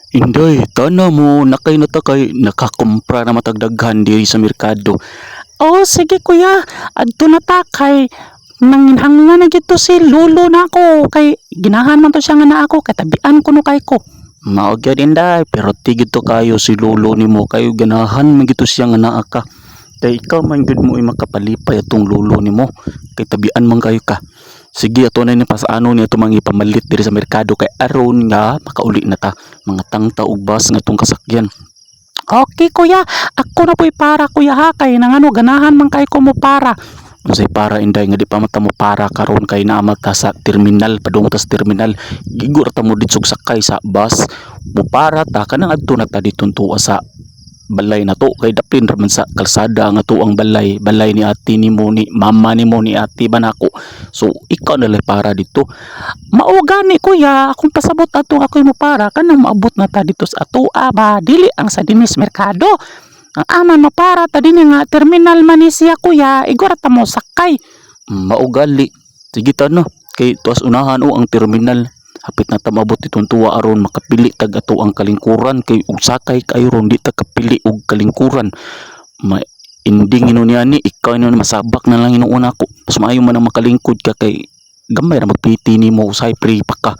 Inday, tana mo nakay natakay nakakumpra na matagdaghan diri sa merkado. Oh, sige kuya. Adto na ta kay nanginhanglan na gito si lolo na ako kay ginahan man to siya nga na ako katabian ko no kay ko. Mao gyud inday, pero tigid to kayo si lolo nimo kayo ganahan man gito siya nga naa ka. Kay ikaw man gyud mo makapalipay atong lolo nimo. Kay tabian man kayo ka. Sige ato na ni pasaano ni ato mga ipamalit diri sa merkado kay aron nga makauli na ta mga tangta ug bus nga tong kasakyan. Okay kuya, ako na po'y para kuya ha kay nangano ganahan man kay ko mo para. Unsay para inday nga di pa mata mo para karon kay naama ta sa terminal padung ta sa terminal gigur ta mo ditsog sakay sa bus mo para ta kanang adto na ta ditong tuwa sa balay na to kay dapin ra man sa kalsada nga to ang balay ni ate nimo ni mama nimo ni ate ba nako so ikaw na lang para dito. Mao gani kuya, akong pasabot ato ako'y mo para kanang maabot na ta dito sa ato ba dili ang sa dinis merkado. Ang aman mo para ta dinhi nga terminal man ni siya kuya, igura ta mo sakay. Maugali sige ta no kay tuas unahan o ang terminal hapit na ta maabot itong tuwa aron makapili tag ato ang kalingkuran kay ug sakay kayo ron di ta kapili og kalingkuran ma ending ino niya ni ikaw ino masabak na lang inuuna ko mas maayo man ang makalingkod ka kay gamay ra magpiti nimo usay pre paka.